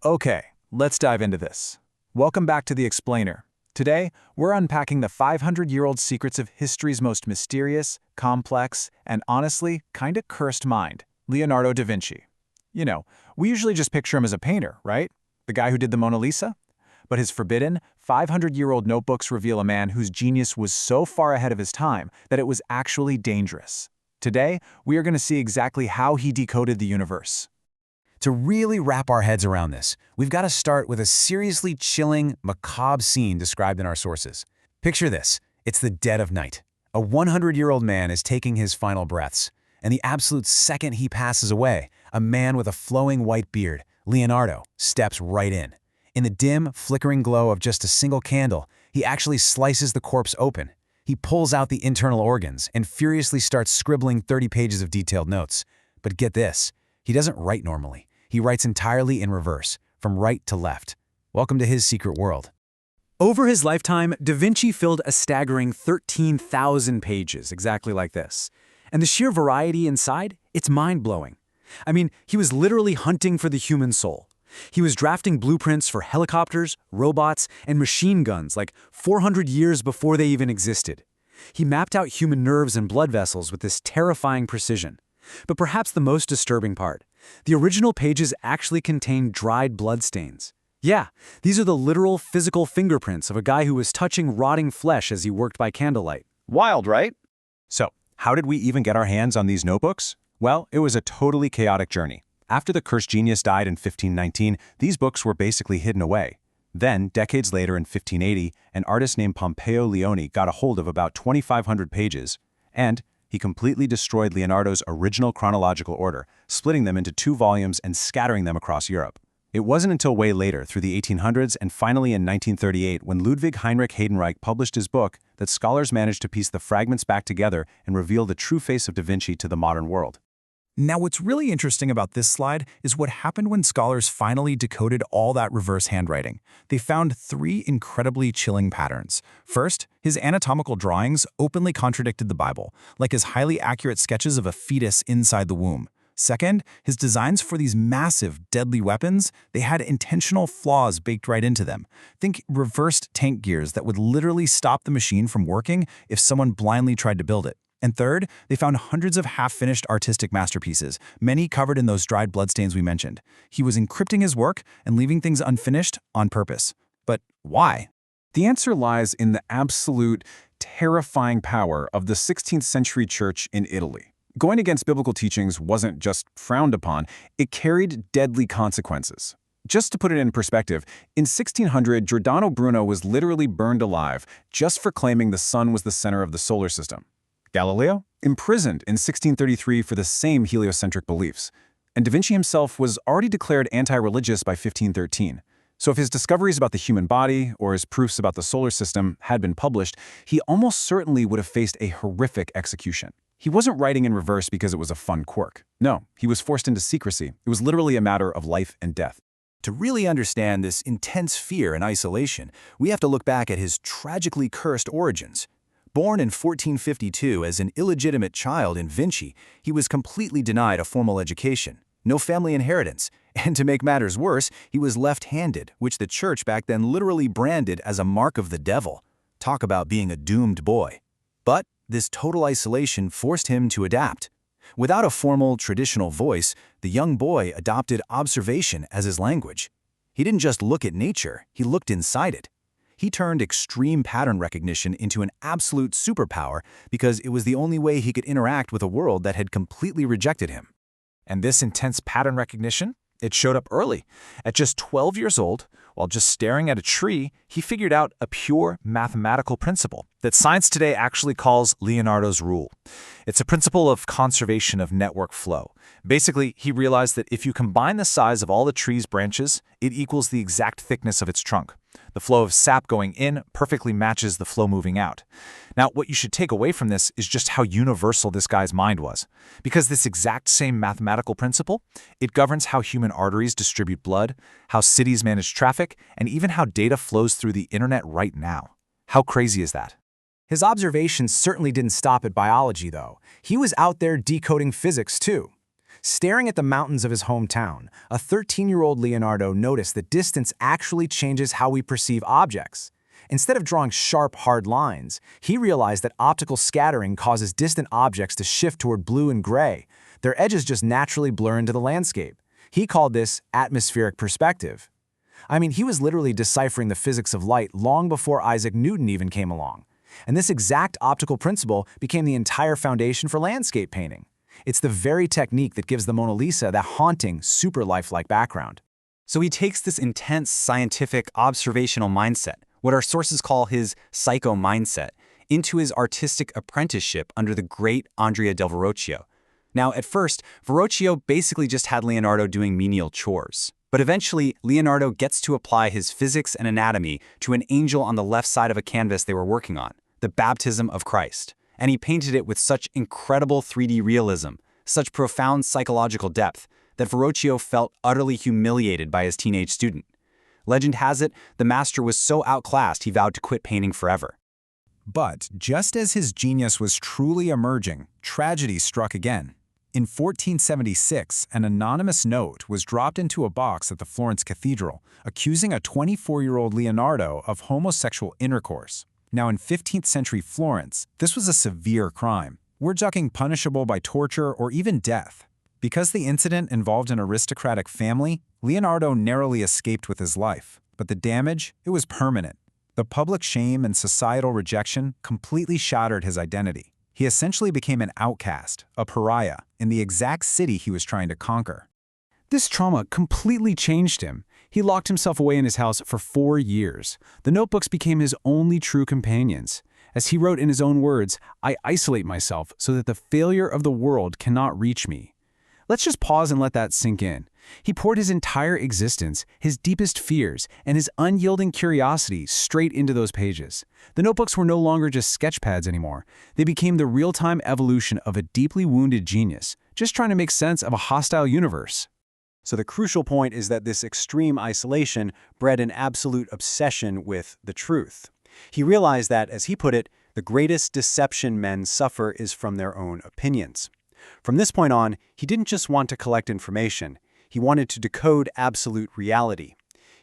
Okay, let's dive into this. Welcome back to The Explainer. Today, we're unpacking the 500-year-old secrets of history's most mysterious, complex, and honestly, kinda cursed mind, Leonardo da Vinci. You know, we usually just picture him as a painter, right? The guy who did the Mona Lisa? But his forbidden, 500-year-old notebooks reveal a man whose genius was so far ahead of his time that it was actually dangerous. Today, we are going to see exactly how he decoded the universe. To really wrap our heads around this, we've got to start with a seriously chilling, macabre scene described in our sources. Picture this. It's the dead of night. A 100-year-old man is taking his final breaths, and the absolute second he passes away, a man with a flowing white beard, Leonardo, steps right in. In the dim, flickering glow of just a single candle, he actually slices the corpse open. He pulls out the internal organs and furiously starts scribbling 30 pages of detailed notes. But get this, he doesn't write normally. He writes entirely in reverse, from right to left. Welcome to his secret world. Over his lifetime, Da Vinci filled a staggering 13,000 pages, exactly like this. And the sheer variety inside, it's mind-blowing. I mean, he was literally hunting for the human soul. He was drafting blueprints for helicopters, robots, and machine guns like 400 years before they even existed. He mapped out human nerves and blood vessels with this terrifying precision. But perhaps the most disturbing part, the original pages actually contain dried bloodstains. Yeah, these are the literal physical fingerprints of a guy who was touching rotting flesh as he worked by candlelight. Wild, right? So, how did we even get our hands on these notebooks? Well, it was a totally chaotic journey. After the cursed genius died in 1519, these books were basically hidden away. Then, decades later in 1580, an artist named Pompeo Leone got a hold of about 2,500 pages, and he completely destroyed Leonardo's original chronological order, splitting them into 2 volumes and scattering them across Europe. It wasn't until way later, through the 1800s and finally in 1938, when Ludwig Heinrich Heidenreich published his book, that scholars managed to piece the fragments back together and reveal the true face of Da Vinci to the modern world. Now, what's really interesting about this slide is what happened when scholars finally decoded all that reverse handwriting. They found 3 incredibly chilling patterns. First, his anatomical drawings openly contradicted the Bible, like his highly accurate sketches of a fetus inside the womb. Second, his designs for these massive, deadly weapons, they had intentional flaws baked right into them. Think reversed tank gears that would literally stop the machine from working if someone blindly tried to build it. And third, they found hundreds of half-finished artistic masterpieces, many covered in those dried bloodstains we mentioned. He was encrypting his work and leaving things unfinished on purpose. But why? The answer lies in the absolute, terrifying power of the 16th century church in Italy. Going against biblical teachings wasn't just frowned upon, it carried deadly consequences. Just to put it in perspective, in 1600, Giordano Bruno was literally burned alive just for claiming the sun was the center of the solar system. Galileo? Imprisoned in 1633 for the same heliocentric beliefs. And Da Vinci himself was already declared anti-religious by 1513. So if his discoveries about the human body or his proofs about the solar system had been published, he almost certainly would have faced a horrific execution. He wasn't writing in reverse because it was a fun quirk. No, he was forced into secrecy. It was literally a matter of life and death. To really understand this intense fear and isolation, we have to look back at his tragically cursed origins. Born in 1452 as an illegitimate child in Vinci, he was completely denied a formal education, no family inheritance, and to make matters worse, he was left-handed, which the church back then literally branded as a mark of the devil. Talk about being a doomed boy. But this total isolation forced him to adapt. Without a formal, traditional voice, the young boy adopted observation as his language. He didn't just look at nature, he looked inside it. He turned extreme pattern recognition into an absolute superpower because it was the only way he could interact with a world that had completely rejected him. And this intense pattern recognition, it showed up early. At just 12 years old, while just staring at a tree, he figured out a pure mathematical principle that science today actually calls Leonardo's rule. It's a principle of conservation of network flow. Basically, he realized that if you combine the size of all the tree's branches, it equals the exact thickness of its trunk. The flow of sap going in perfectly matches the flow moving out. Now, what you should take away from this is just how universal this guy's mind was. Because this exact same mathematical principle, it governs how human arteries distribute blood, how cities manage traffic, and even how data flows through the internet right now. How crazy is that? His observations certainly didn't stop at biology, though. He was out there decoding physics, too. Staring at the mountains of his hometown, a 13-year-old Leonardo noticed that distance actually changes how we perceive objects. Instead of drawing sharp, hard lines, he realized that optical scattering causes distant objects to shift toward blue and gray. Their edges just naturally blur into the landscape. He called this atmospheric perspective. I mean, he was literally deciphering the physics of light long before Isaac Newton even came along. And this exact optical principle became the entire foundation for landscape painting. It's the very technique that gives the Mona Lisa that haunting, super lifelike background. So he takes this intense scientific observational mindset, what our sources call his psycho mindset, into his artistic apprenticeship under the great Andrea del Verrocchio. Now, at first, Verrocchio basically just had Leonardo doing menial chores. But eventually, Leonardo gets to apply his physics and anatomy to an angel on the left side of a canvas they were working on, the baptism of Christ. And he painted it with such incredible 3D realism, such profound psychological depth, that Verrocchio felt utterly humiliated by his teenage student. Legend has it, the master was so outclassed he vowed to quit painting forever. But just as his genius was truly emerging, tragedy struck again. In 1476, an anonymous note was dropped into a box at the Florence Cathedral, accusing a 24-year-old Leonardo of homosexual intercourse. Now, in 15th century Florence, this was a severe crime. We're talking punishable by torture or even death. Because the incident involved an aristocratic family, Leonardo narrowly escaped with his life. But the damage, it was permanent. The public shame and societal rejection completely shattered his identity. He essentially became an outcast, a pariah, in the exact city he was trying to conquer. This trauma completely changed him. He locked himself away in his house for 4 years. The notebooks became his only true companions. As he wrote in his own words, "I isolate myself so that the failure of the world cannot reach me." Let's just pause and let that sink in. He poured his entire existence, his deepest fears, and his unyielding curiosity straight into those pages. The notebooks were no longer just sketchpads anymore. They became the real-time evolution of a deeply wounded genius, just trying to make sense of a hostile universe. So the crucial point is that this extreme isolation bred an absolute obsession with the truth. He realized that, as he put it, the greatest deception men suffer is from their own opinions. From this point on, he didn't just want to collect information. He wanted to decode absolute reality.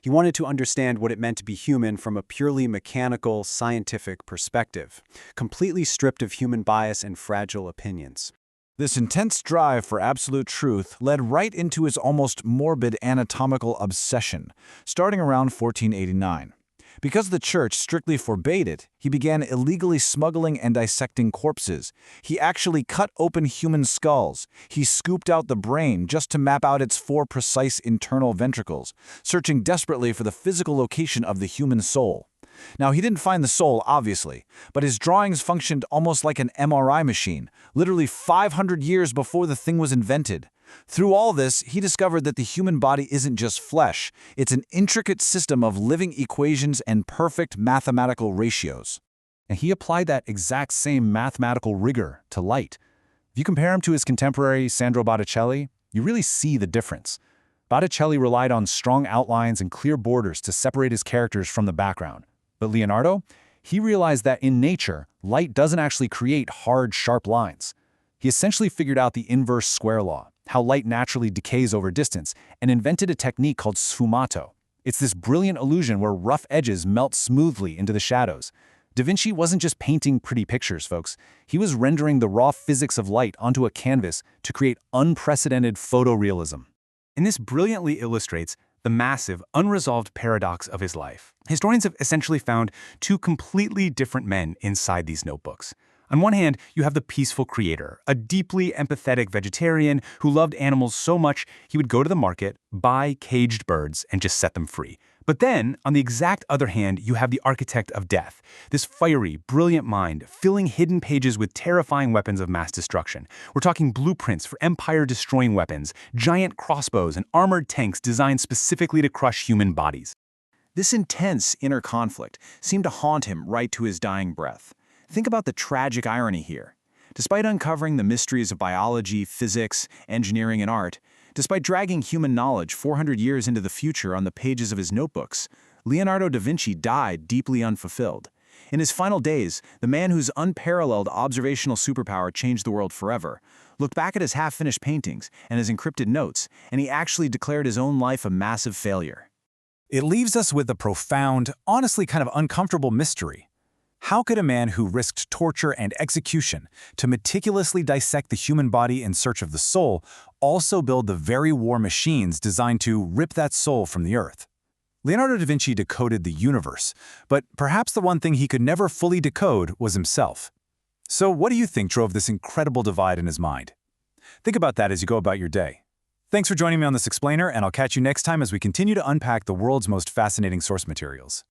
He wanted to understand what it meant to be human from a purely mechanical, scientific perspective, completely stripped of human bias and fragile opinions. This intense drive for absolute truth led right into his almost morbid anatomical obsession, starting around 1489. Because the church strictly forbade it, he began illegally smuggling and dissecting corpses. He actually cut open human skulls. He scooped out the brain just to map out its 4 precise internal ventricles, searching desperately for the physical location of the human soul. Now, he didn't find the soul, obviously, but his drawings functioned almost like an MRI machine, literally 500 years before the thing was invented. Through all this, he discovered that the human body isn't just flesh, it's an intricate system of living equations and perfect mathematical ratios. And he applied that exact same mathematical rigor to light. If you compare him to his contemporary Sandro Botticelli, you really see the difference. Botticelli relied on strong outlines and clear borders to separate his characters from the background. But Leonardo, he realized that in nature, light doesn't actually create hard, sharp lines. He essentially figured out the inverse square law, how light naturally decays over distance, and invented a technique called sfumato. It's this brilliant illusion where rough edges melt smoothly into the shadows. Da Vinci wasn't just painting pretty pictures, folks. He was rendering the raw physics of light onto a canvas to create unprecedented photorealism. And this brilliantly illustrates the massive, unresolved paradox of his life. Historians have essentially found 2 completely different men inside these notebooks. On one hand, you have the peaceful creator, a deeply empathetic vegetarian who loved animals so much he would go to the market, buy caged birds, and just set them free. But then, on the exact other hand, you have the architect of death, this fiery, brilliant mind, filling hidden pages with terrifying weapons of mass destruction. We're talking blueprints for empire-destroying weapons, giant crossbows, and armored tanks designed specifically to crush human bodies. This intense inner conflict seemed to haunt him right to his dying breath. Think about the tragic irony here. Despite uncovering the mysteries of biology, physics, engineering, and art, despite dragging human knowledge 400 years into the future on the pages of his notebooks, Leonardo da Vinci died deeply unfulfilled. In his final days, the man whose unparalleled observational superpower changed the world forever Look back at his half-finished paintings and his encrypted notes, and he actually declared his own life a massive failure. It leaves us with a profound, honestly kind of uncomfortable mystery. How could a man who risked torture and execution to meticulously dissect the human body in search of the soul also build the very war machines designed to rip that soul from the earth? Leonardo da Vinci decoded the universe, but perhaps the one thing he could never fully decode was himself. So what do you think drove this incredible divide in his mind? Think about that as you go about your day. Thanks for joining me on this explainer, and I'll catch you next time as we continue to unpack the world's most fascinating source materials.